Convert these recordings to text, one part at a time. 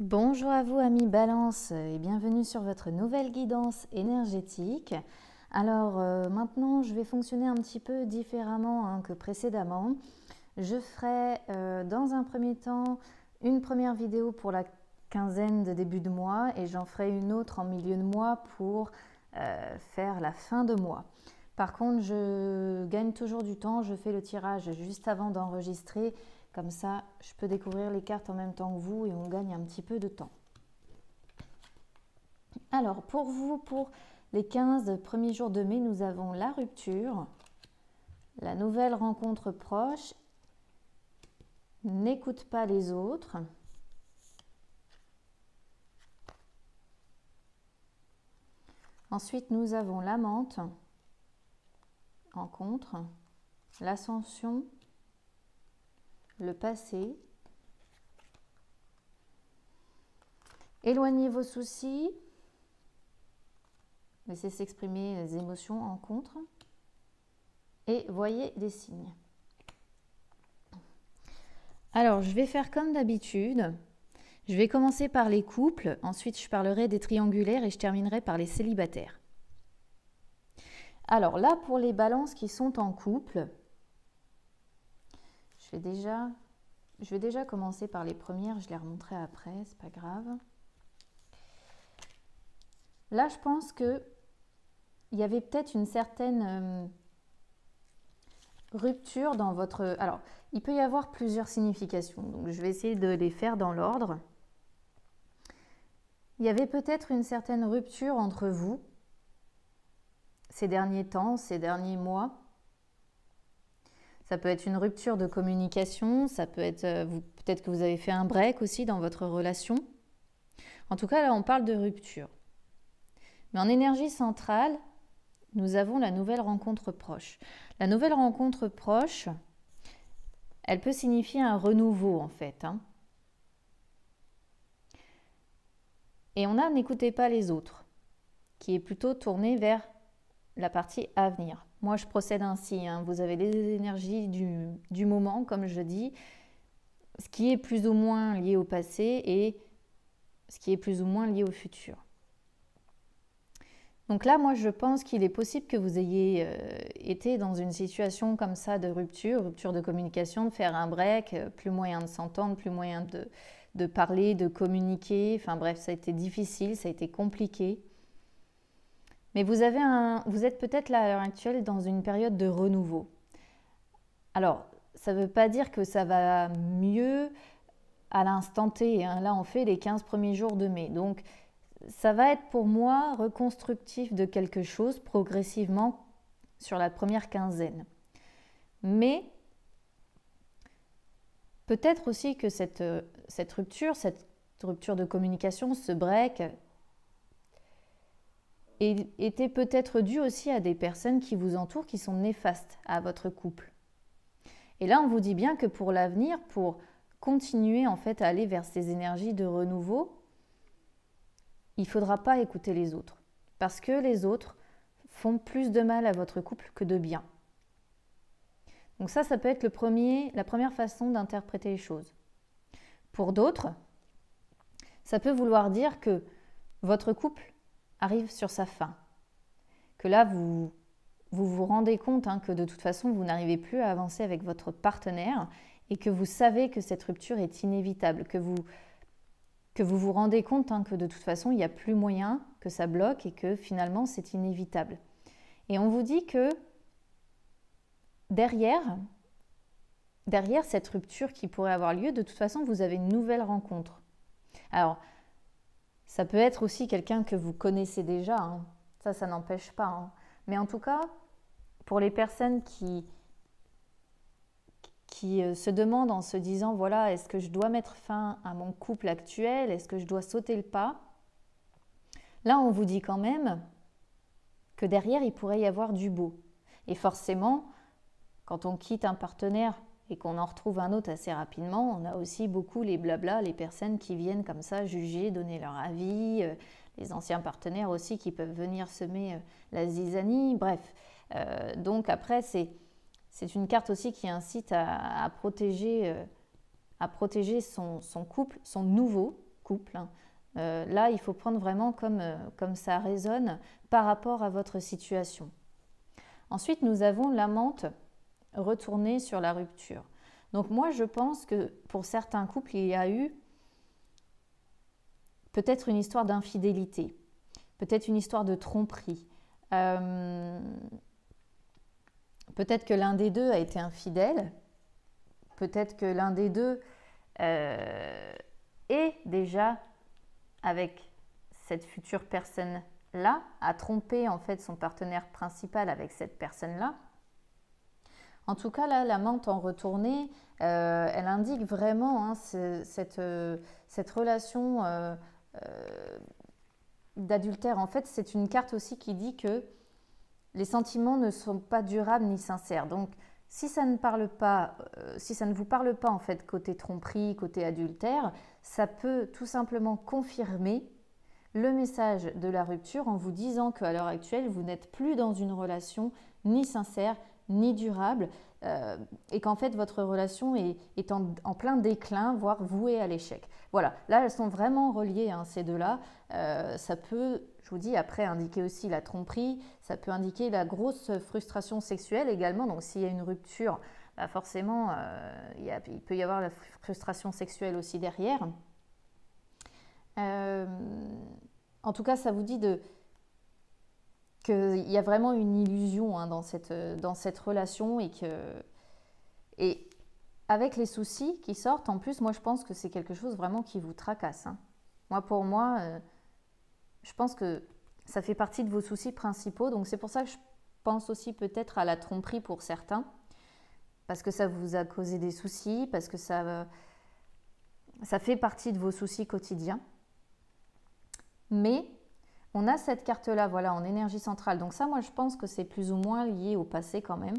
Bonjour à vous amis Balance et bienvenue sur votre nouvelle guidance énergétique. Alors maintenant je vais fonctionner un petit peu différemment que précédemment. Je ferai dans un premier temps une première vidéo pour la quinzaine de début de mois et j'en ferai une autre en milieu de mois pour faire la fin de mois. Par contre je gagne toujours du temps, je fais le tirage juste avant d'enregistrer. Comme ça, je peux découvrir les cartes en même temps que vous et on gagne un petit peu de temps. Alors, pour vous, pour les 15 premiers jours de mai, nous avons la rupture, la nouvelle rencontre proche, n'écoute pas les autres. Ensuite, nous avons la menthe, rencontre, l'ascension, le passé. Éloignez vos soucis. Laissez s'exprimer les émotions en contre. Et voyez des signes. Alors, je vais faire comme d'habitude. Je vais commencer par les couples. Ensuite, je parlerai des triangulaires et je terminerai par les célibataires. Alors là, pour les balances qui sont en couple, je vais déjà commencer par les premières. Je les remonterai après, c'est pas grave. Là, je pense que il y avait peut-être une certaine rupture dans votre... Alors, il peut y avoir plusieurs significations, donc je vais essayer de les faire dans l'ordre. Il y avait peut-être une certaine rupture entre vous ces derniers temps, ces derniers mois. Ça peut être une rupture de communication, ça peut être peut-être que vous avez fait un break aussi dans votre relation. En tout cas, là, on parle de rupture. Mais en énergie centrale, nous avons la nouvelle rencontre proche. La nouvelle rencontre proche, elle peut signifier un renouveau en fait. Et on a n'écoutez pas les autres, qui est plutôt tourné vers la partie à venir. Moi, je procède ainsi. Vous avez les énergies du moment, comme je dis, ce qui est plus ou moins lié au passé et ce qui est plus ou moins lié au futur. Donc là, moi, je pense qu'il est possible que vous ayez été dans une situation comme ça de rupture de communication, de faire un break, plus moyen de s'entendre, plus moyen de parler, de communiquer. Enfin bref, ça a été difficile, ça a été compliqué. Mais vous êtes peut-être là à l'heure actuelle dans une période de renouveau. Alors, ça ne veut pas dire que ça va mieux à l'instant T. Là, on fait les 15 premiers jours de mai. Donc, ça va être pour moi reconstructif de quelque chose progressivement sur la première quinzaine. Mais peut-être aussi que cette rupture de communication, ce break, était peut-être due aussi à des personnes qui vous entourent, qui sont néfastes à votre couple. Et là, on vous dit bien que pour l'avenir, pour continuer en fait à aller vers ces énergies de renouveau, il ne faudra pas écouter les autres. Parce que les autres font plus de mal à votre couple que de bien. Donc ça peut être la première façon d'interpréter les choses. Pour d'autres, ça peut vouloir dire que votre couple arrive sur sa fin. Que là, vous vous rendez compte que de toute façon, vous n'arrivez plus à avancer avec votre partenaire et que vous savez que cette rupture est inévitable, que vous vous rendez compte que de toute façon, il n'y a plus moyen, que ça bloque et que finalement, c'est inévitable. Et on vous dit que derrière cette rupture qui pourrait avoir lieu, de toute façon, vous avez une nouvelle rencontre. Alors, ça peut être aussi quelqu'un que vous connaissez déjà, ça n'empêche pas. Mais en tout cas, pour les personnes qui se demandent en se disant, voilà, est-ce que je dois mettre fin à mon couple actuel? Est-ce que je dois sauter le pas? Là, on vous dit quand même que derrière, il pourrait y avoir du beau. Et forcément, quand on quitte un partenaire et qu'on en retrouve un autre assez rapidement, on a aussi beaucoup les blablas, les personnes qui viennent comme ça juger, donner leur avis, les anciens partenaires aussi qui peuvent venir semer la zizanie, bref. Donc après, c'est une carte aussi qui incite à protéger son couple, son nouveau, couple, hein. Là, il faut prendre vraiment comme ça résonne par rapport à votre situation. Ensuite, nous avons l'amante retournée sur la rupture. Donc moi, je pense que pour certains couples, il y a eu peut-être une histoire d'infidélité, peut-être une histoire de tromperie. Peut-être que l'un des deux a été infidèle, peut-être que l'un des deux est déjà avec cette future personne-là, a trompé en fait son partenaire principal avec cette personne-là. En tout cas, là, l'amante en retournée, elle indique vraiment hein, cette relation d'adultère. En fait, c'est une carte aussi qui dit que les sentiments ne sont pas durables ni sincères. Donc, si ça ne parle pas, si ça ne vous parle pas en fait côté tromperie, côté adultère, ça peut tout simplement confirmer le message de la rupture en vous disant qu'à l'heure actuelle, vous n'êtes plus dans une relation ni sincère, ni durable, et qu'en fait votre relation est en plein déclin, voire vouée à l'échec. Voilà, là elles sont vraiment reliées, hein, ces deux-là. Ça peut, je vous dis, après indiquer aussi la tromperie, ça peut indiquer la grosse frustration sexuelle également. Donc s'il y a une rupture, bah forcément il peut y avoir la frustration sexuelle aussi derrière. En tout cas, ça vous dit qu'il y a vraiment une illusion hein, dans cette relation et avec les soucis qui sortent, en plus, moi je pense que c'est quelque chose vraiment qui vous tracasse. Hein. Pour moi, je pense que ça fait partie de vos soucis principaux. Donc c'est pour ça que je pense aussi peut-être à la tromperie pour certains, parce que ça vous a causé des soucis, parce que ça fait partie de vos soucis quotidiens. Mais on a cette carte-là, voilà, en énergie centrale. Donc ça, moi, je pense que c'est plus ou moins lié au passé quand même.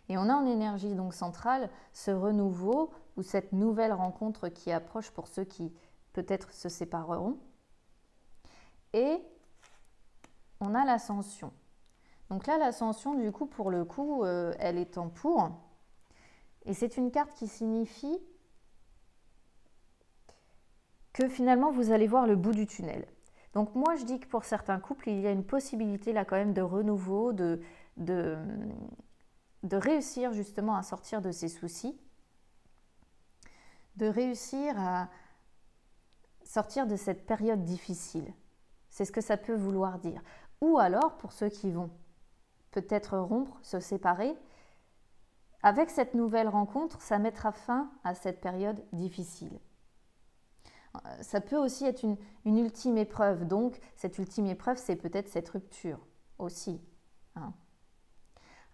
Et on a en énergie donc centrale ce renouveau ou cette nouvelle rencontre qui approche pour ceux qui peut-être se sépareront. Et on a l'ascension. Donc là, l'ascension, du coup, pour le coup, elle est en pour. Et c'est une carte qui signifie que finalement, vous allez voir le bout du tunnel. Donc moi, je dis que pour certains couples, il y a une possibilité là quand même de renouveau, de réussir justement à sortir de ces soucis, de réussir à sortir de cette période difficile. C'est ce que ça peut vouloir dire. Ou alors, pour ceux qui vont peut-être rompre, se séparer, avec cette nouvelle rencontre, ça mettra fin à cette période difficile. Ça peut aussi être une ultime épreuve. Donc, cette ultime épreuve, c'est peut-être cette rupture aussi. Hein.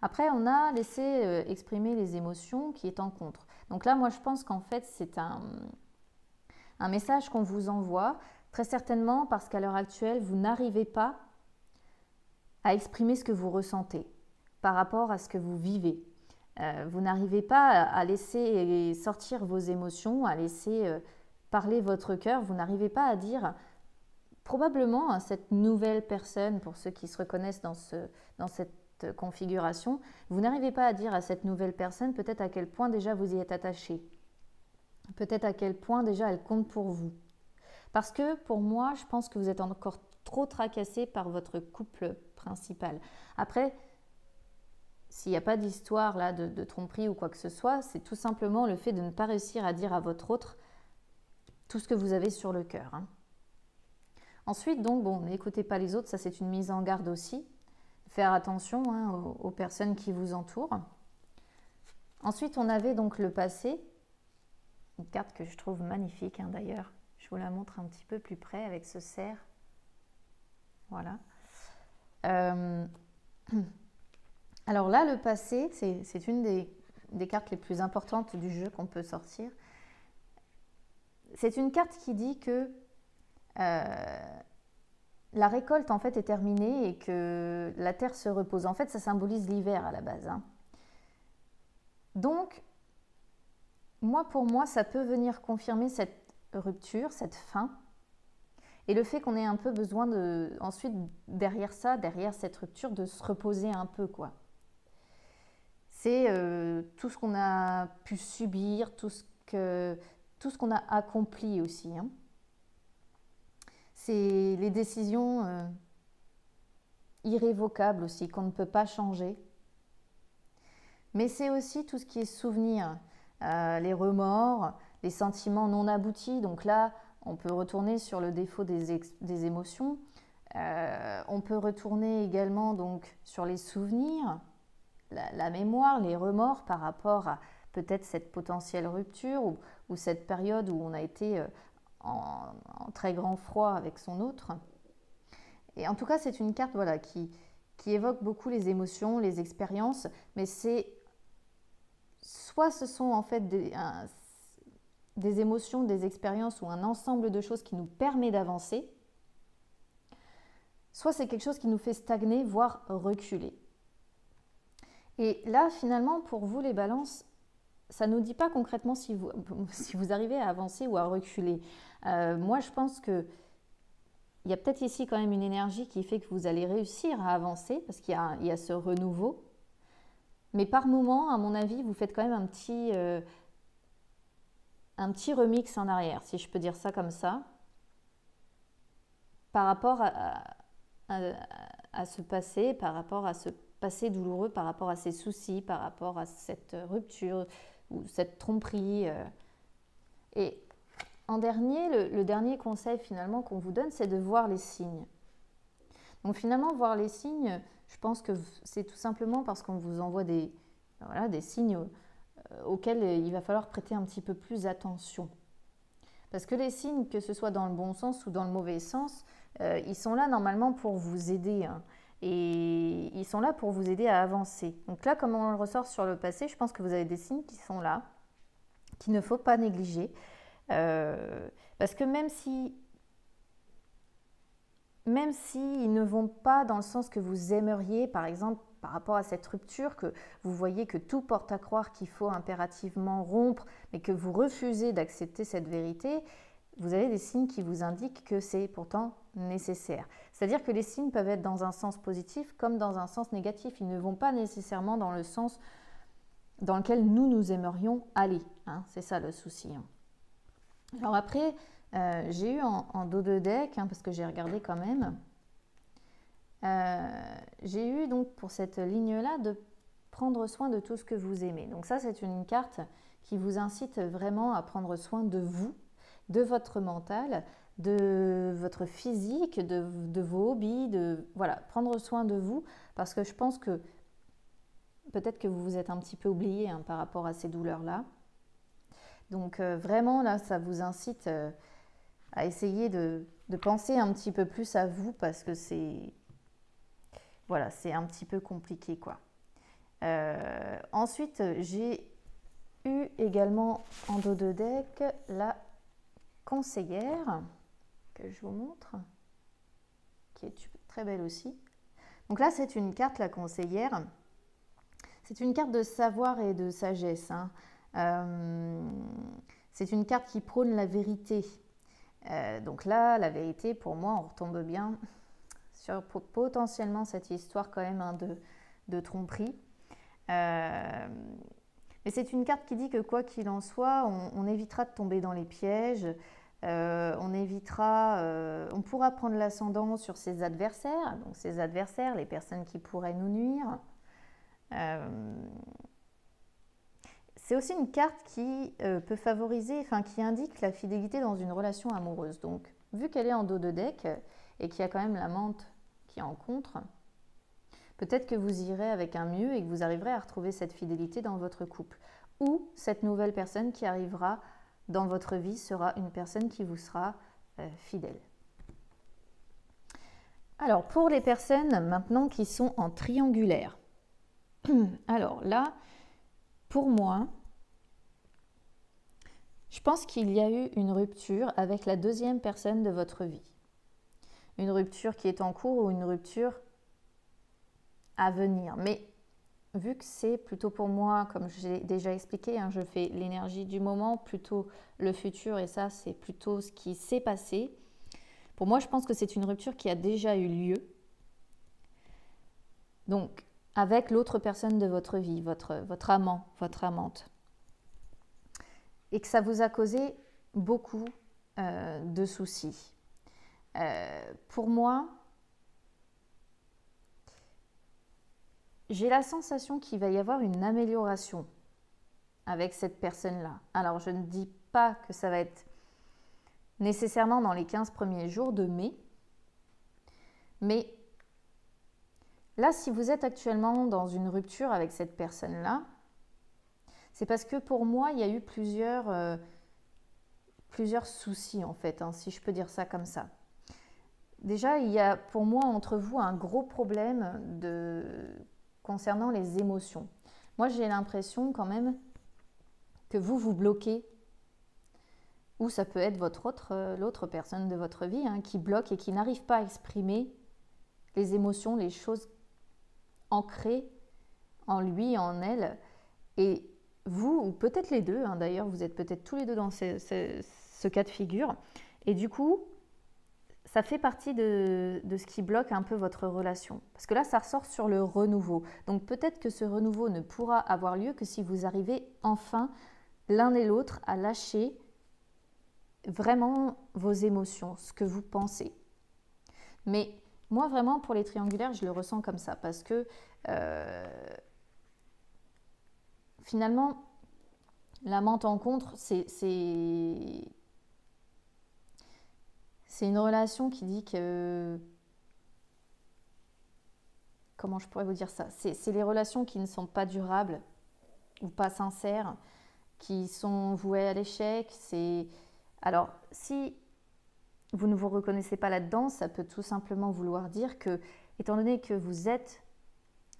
Après, on a laissé exprimer les émotions qui est en contre. Donc là, moi, je pense qu'en fait, c'est un message qu'on vous envoie, très certainement parce qu'à l'heure actuelle, vous n'arrivez pas à exprimer ce que vous ressentez par rapport à ce que vous vivez. Vous n'arrivez pas à laisser sortir vos émotions, à laisser parler votre cœur. Vous n'arrivez pas à dire, probablement, à cette nouvelle personne, pour ceux qui se reconnaissent dans cette configuration, vous n'arrivez pas à dire à cette nouvelle personne peut-être à quel point déjà vous y êtes attaché, peut-être à quel point déjà elle compte pour vous. Parce que pour moi, je pense que vous êtes encore trop tracassé par votre couple principal. Après, s'il n'y a pas d'histoire là de tromperie ou quoi que ce soit, c'est tout simplement le fait de ne pas réussir à dire à votre autre tout ce que vous avez sur le cœur. Hein. Ensuite, donc, bon, n'écoutez pas les autres, ça c'est une mise en garde aussi. Faire attention hein, aux personnes qui vous entourent. Ensuite, on avait donc le passé, une carte que je trouve magnifique hein, d'ailleurs. Je vous la montre un petit peu plus près avec ce cerf. Voilà. Alors là, le passé, c'est une des cartes les plus importantes du jeu qu'on peut sortir. C'est une carte qui dit que la récolte en fait est terminée et que la terre se repose. En fait, ça symbolise l'hiver à la base. Hein. Donc, pour moi, ça peut venir confirmer cette rupture, cette fin. Et le fait qu'on ait un peu besoin ensuite, derrière cette rupture, de se reposer un peu, quoi. C'est tout ce qu'on a pu subir, tout ce qu'on a accompli aussi. Hein. c'est les décisions irrévocables aussi, qu'on ne peut pas changer. Mais c'est aussi tout ce qui est souvenir, les remords, les sentiments non aboutis. Donc là, on peut retourner sur le défaut des émotions. On peut retourner également donc sur les souvenirs, la mémoire, les remords par rapport à peut-être cette potentielle rupture ou cette période où on a été en très grand froid avec son autre. Et en tout cas, c'est une carte voilà, qui évoque beaucoup les émotions, les expériences, mais c'est soit ce sont en fait des émotions, des expériences ou un ensemble de choses qui nous permet d'avancer, soit c'est quelque chose qui nous fait stagner, voire reculer. Et là, finalement, pour vous les balances, ça ne nous dit pas concrètement si vous arrivez à avancer ou à reculer. Moi, je pense qu'il y a peut-être ici quand même une énergie qui fait que vous allez réussir à avancer, parce qu'il y a ce renouveau. Mais par moment, à mon avis, vous faites quand même un petit remix en arrière, si je peux dire ça comme ça, par rapport à ce passé, par rapport à ce passé douloureux, par rapport à ces soucis, par rapport à cette rupture ou cette tromperie. Et en dernier, le dernier conseil finalement qu'on vous donne, c'est de voir les signes. Donc finalement, voir les signes, je pense que c'est tout simplement parce qu'on vous envoie des signes auxquels il va falloir prêter un petit peu plus attention. Parce que les signes, que ce soit dans le bon sens ou dans le mauvais sens, ils sont là normalement pour vous aider. Et ils sont là pour vous aider à avancer. Donc là, comme on le ressort sur le passé, je pense que vous avez des signes qui sont là, qu'il ne faut pas négliger. Parce que même si ils ne vont pas dans le sens que vous aimeriez, par exemple, par rapport à cette rupture, que vous voyez que tout porte à croire qu'il faut impérativement rompre, mais que vous refusez d'accepter cette vérité, vous avez des signes qui vous indiquent que c'est pourtant nécessaire. C'est-à-dire que les signes peuvent être dans un sens positif comme dans un sens négatif. Ils ne vont pas nécessairement dans le sens dans lequel nous aimerions aller. C'est ça le souci. Alors après, j'ai eu en dos de deck, parce que j'ai regardé quand même, j'ai eu donc pour cette ligne-là de prendre soin de tout ce que vous aimez. Donc ça, c'est une carte qui vous incite vraiment à prendre soin de vous, de votre mental, de votre physique, de vos hobbies, voilà, prendre soin de vous, parce que je pense que peut-être que vous vous êtes un petit peu oublié par rapport à ces douleurs-là. Donc vraiment, là, ça vous incite à essayer de penser un petit peu plus à vous, parce que c'est un petit peu compliqué, quoi. Ensuite, j'ai eu également en dos de deck la conseillère, que je vous montre, qui est très belle aussi. Donc là, c'est une carte, la conseillère. C'est une carte de savoir et de sagesse. C'est une carte qui prône la vérité. Donc là, la vérité, pour moi, on retombe bien sur potentiellement cette histoire quand même de tromperie. Mais c'est une carte qui dit que quoi qu'il en soit, on évitera de tomber dans les pièges, on pourra prendre l'ascendant sur ses adversaires, donc ses adversaires, les personnes qui pourraient nous nuire. C'est aussi une carte qui peut favoriser, qui indique la fidélité dans une relation amoureuse. Donc, vu qu'elle est en dos de deck et qu'il y a quand même la menthe qui est en contre, peut-être que vous irez avec un mieux et que vous arriverez à retrouver cette fidélité dans votre couple. Ou cette nouvelle personne qui arrivera dans votre vie sera une personne qui vous sera fidèle. Alors, pour les personnes maintenant qui sont en triangulaire. Alors là, pour moi, je pense qu'il y a eu une rupture avec la deuxième personne de votre vie. Une rupture qui est en cours ou une rupture à venir. Mais vu que c'est plutôt pour moi, comme j'ai déjà expliqué, je fais l'énergie du moment, plutôt le futur, et ça, c'est plutôt ce qui s'est passé. Pour moi, je pense que c'est une rupture qui a déjà eu lieu. Donc, avec l'autre personne de votre vie, votre amant, votre amante. Et que ça vous a causé beaucoup de soucis. Pour moi, j'ai la sensation qu'il va y avoir une amélioration avec cette personne-là. Alors, je ne dis pas que ça va être nécessairement dans les 15 premiers jours de mai, mais là, si vous êtes actuellement dans une rupture avec cette personne-là, c'est parce que pour moi, il y a eu plusieurs soucis en fait, hein, si je peux dire ça comme ça. Déjà, il y a pour moi entre vous un gros problème concernant les émotions. Moi, j'ai l'impression quand même que vous bloquez, ou ça peut être l'autre personne de votre vie hein, qui bloque et qui n'arrive pas à exprimer les émotions, les choses ancrées en lui, en elle. Et vous, ou peut-être les deux, hein, d'ailleurs, vous êtes peut-être tous les deux dans ce cas de figure. Et du coup, ça fait partie de ce qui bloque un peu votre relation. Parce que là, ça ressort sur le renouveau. Donc peut-être que ce renouveau ne pourra avoir lieu que si vous arrivez enfin, l'un et l'autre, à lâcher vraiment vos émotions, ce que vous pensez. Mais moi, vraiment, pour les triangulaires, je le ressens comme ça. Parce que finalement, la menthe en contre, c'est une relation qui dit que... Comment je pourrais vous dire ça? C'est les relations qui ne sont pas durables ou pas sincères, qui sont vouées à l'échec. Alors, si vous ne vous reconnaissez pas là-dedans, ça peut tout simplement vouloir dire que, étant donné que vous êtes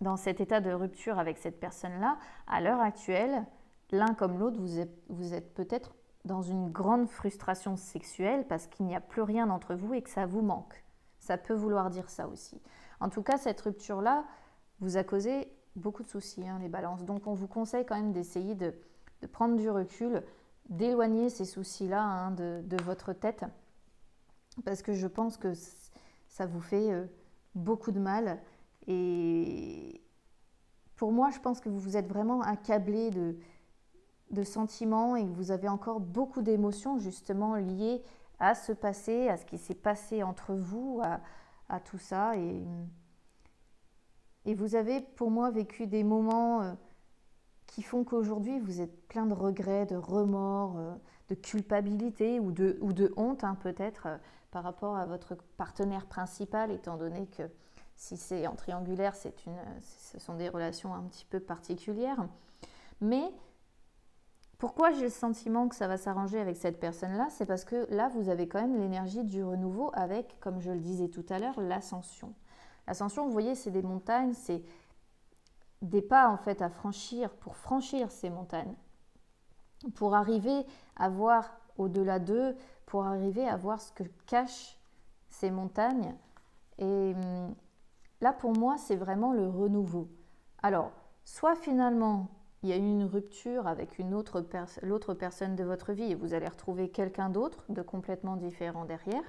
dans cet état de rupture avec cette personne-là, à l'heure actuelle, l'un comme l'autre, vous êtes peut-être dans une grande frustration sexuelle parce qu'il n'y a plus rien entre vous et que ça vous manque. Ça peut vouloir dire ça aussi. En tout cas, cette rupture-là vous a causé beaucoup de soucis, hein, les balances. Donc, on vous conseille quand même d'essayer de prendre du recul, d'éloigner ces soucis-là hein, de votre tête parce que je pense que ça vous fait beaucoup de mal. Et pour moi, je pense que vous vous êtes vraiment accablé de sentiments et que vous avez encore beaucoup d'émotions justement liées à ce passé, à ce qui s'est passé entre vous, à tout ça. Et vous avez pour moi vécu des moments qui font qu'aujourd'hui vous êtes plein de regrets, de remords, de culpabilité ou de honte hein, peut-être par rapport à votre partenaire principal, étant donné que si c'est en triangulaire, ce sont des relations un petit peu particulières. Mais pourquoi j'ai le sentiment que ça va s'arranger avec cette personne-là? C'est parce que là, vous avez quand même l'énergie du renouveau avec, comme je le disais tout à l'heure, l'ascension. L'ascension, vous voyez, c'est des montagnes, c'est des pas en fait à franchir pour franchir ces montagnes, pour arriver à voir au-delà d'eux, pour arriver à voir ce que cachent ces montagnes. Et là, pour moi, c'est vraiment le renouveau. Alors, soit finalement, il y a eu une rupture avec l'autre personne de votre vie et vous allez retrouver quelqu'un d'autre de complètement différent derrière,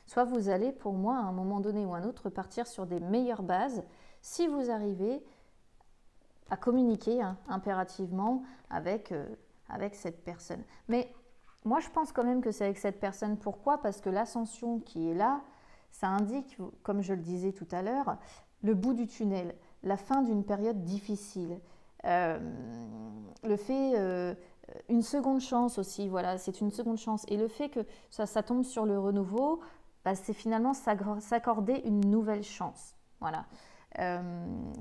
soit vous allez, pour moi, à un moment donné ou un autre, partir sur des meilleures bases si vous arrivez à communiquer hein, impérativement avec cette personne. Mais moi, je pense quand même que c'est avec cette personne. Pourquoi? Parce que l'ascension qui est là, ça indique, comme je le disais tout à l'heure, le bout du tunnel, la fin d'une période difficile. Le fait, une seconde chance aussi, voilà, c'est une seconde chance. Et le fait que ça tombe sur le renouveau, bah, c'est finalement s'accorder une nouvelle chance. Voilà.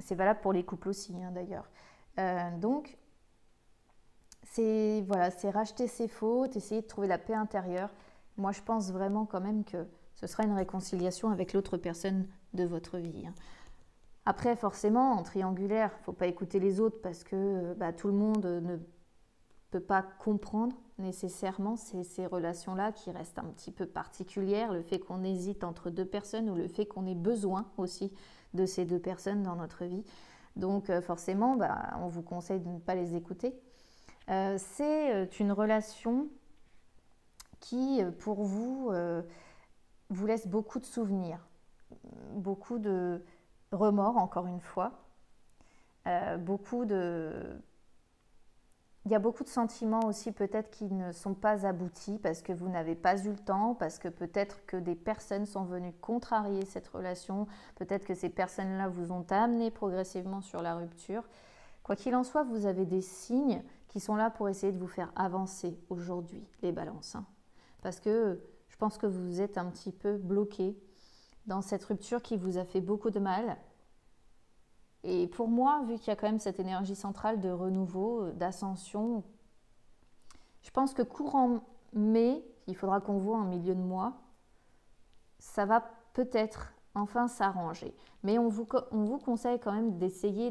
C'est valable pour les couples aussi, hein, d'ailleurs. Donc, c'est racheter ses fautes, essayer de trouver la paix intérieure. Moi, je pense vraiment quand même que ce sera une réconciliation avec l'autre personne de votre vie. Hein. Après, forcément, en triangulaire, il ne faut pas écouter les autres parce que tout le monde ne peut pas comprendre nécessairement ces relations-là qui restent un petit peu particulières. Le fait qu'on hésite entre deux personnes ou le fait qu'on ait besoin aussi de ces deux personnes dans notre vie. Donc forcément, on vous conseille de ne pas les écouter. C'est une relation qui, pour vous, vous laisse beaucoup de souvenirs, beaucoup de remords, encore une fois, beaucoup de Il y a beaucoup de sentiments aussi peut-être qui ne sont pas aboutis parce que vous n'avez pas eu le temps, parce que peut-être que des personnes sont venues contrarier cette relation, peut-être que ces personnes-là vous ont amené progressivement sur la rupture. Quoi qu'il en soit, vous avez des signes qui sont là pour essayer de vous faire avancer aujourd'hui, les balances. Parce que je pense que vous êtes un petit peu bloqué dans cette rupture qui vous a fait beaucoup de mal. Et pour moi, vu qu'il y a quand même cette énergie centrale de renouveau, d'ascension, je pense que courant mai, il faudra qu'on voit en milieu de mois, ça va peut-être enfin s'arranger. Mais on vous conseille quand même d'essayer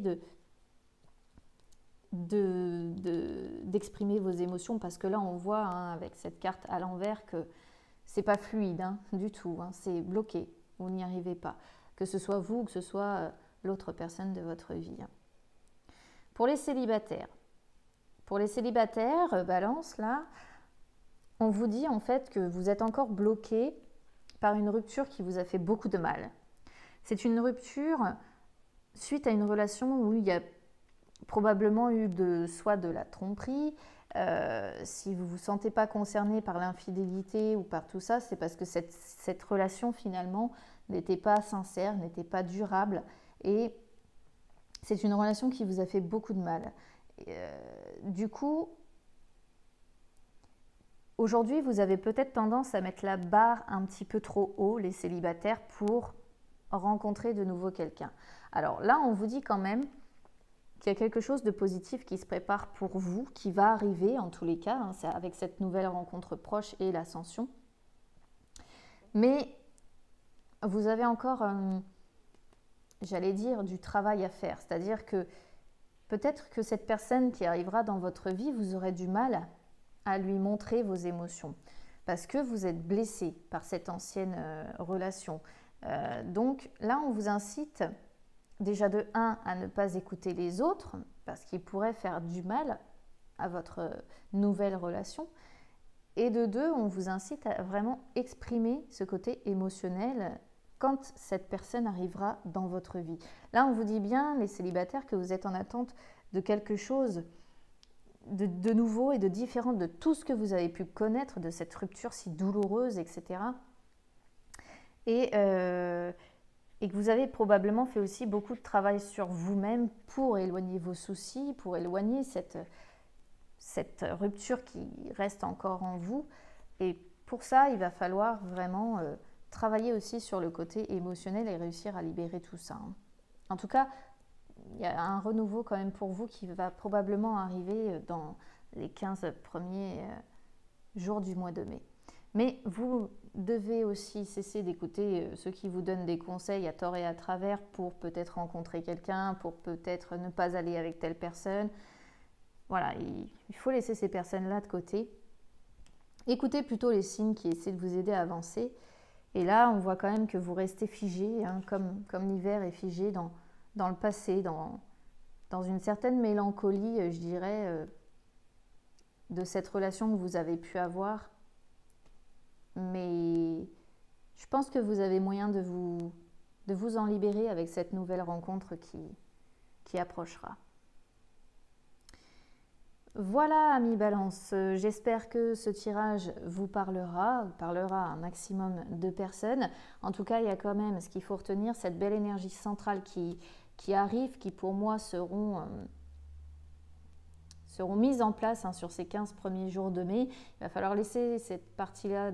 d'exprimer vos émotions parce que là, on voit avec cette carte à l'envers que c'est pas fluide du tout, c'est bloqué, vous n'y arrivez pas. Que ce soit vous ou que ce soit l'autre personne de votre vie. Pour les célibataires, balance là, on vous dit en fait que vous êtes encore bloqué par une rupture qui vous a fait beaucoup de mal. C'est une rupture suite à une relation où il y a probablement eu soit de la tromperie. Si vous ne vous sentez pas concerné par l'infidélité ou par tout ça, c'est parce que cette relation finalement n'était pas sincère, n'était pas durable. Et c'est une relation qui vous a fait beaucoup de mal. Du coup, aujourd'hui, vous avez peut-être tendance à mettre la barre un petit peu trop haut, les célibataires, pour rencontrer de nouveau quelqu'un. Alors là, on vous dit quand même qu'il y a quelque chose de positif qui se prépare pour vous, qui va arriver en tous les cas, c'est avec cette nouvelle rencontre proche et l'ascension. Mais vous avez encore... j'allais dire, du travail à faire. C'est-à-dire que peut-être que cette personne qui arrivera dans votre vie, vous aurez du mal à lui montrer vos émotions parce que vous êtes blessé par cette ancienne relation. Donc là, on vous incite déjà de 1 à ne pas écouter les autres parce qu'ils pourraient faire du mal à votre nouvelle relation. Et de 2, on vous incite à vraiment exprimer ce côté émotionnel quand cette personne arrivera dans votre vie. Là, on vous dit bien, les célibataires, que vous êtes en attente de quelque chose de nouveau et de différent de tout ce que vous avez pu connaître, de cette rupture si douloureuse, etc. Et que vous avez probablement fait aussi beaucoup de travail sur vous-même pour éloigner vos soucis, pour éloigner cette rupture qui reste encore en vous. Et pour ça, il va falloir vraiment... travailler aussi sur le côté émotionnel et réussir à libérer tout ça. En tout cas, il y a un renouveau quand même pour vous qui va probablement arriver dans les 15 premiers jours du mois de mai. Mais vous devez aussi cesser d'écouter ceux qui vous donnent des conseils à tort et à travers pour peut-être rencontrer quelqu'un, pour peut-être ne pas aller avec telle personne. Voilà, il faut laisser ces personnes-là de côté. Écoutez plutôt les signes qui essaient de vous aider à avancer. Et là, on voit quand même que vous restez figé, comme l'hiver est figé dans le passé, dans une certaine mélancolie, je dirais, de cette relation que vous avez pu avoir. Mais je pense que vous avez moyen de vous en libérer avec cette nouvelle rencontre qui approchera. Voilà, amis Balance, j'espère que ce tirage vous parlera à un maximum de personnes. En tout cas, il y a quand même, ce qu'il faut retenir, cette belle énergie centrale qui arrive, qui pour moi seront mises en place sur ces 15 premiers jours de mai. Il va falloir laisser cette partie-là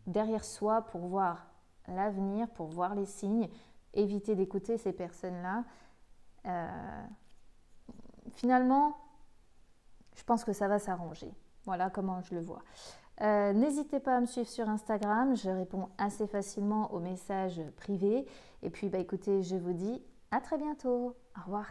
derrière soi pour voir l'avenir, pour voir les signes, éviter d'écouter ces personnes-là. Finalement, je pense que ça va s'arranger. Voilà comment je le vois. N'hésitez pas à me suivre sur Instagram. Je réponds assez facilement aux messages privés. Et puis, écoutez, je vous dis à très bientôt. Au revoir.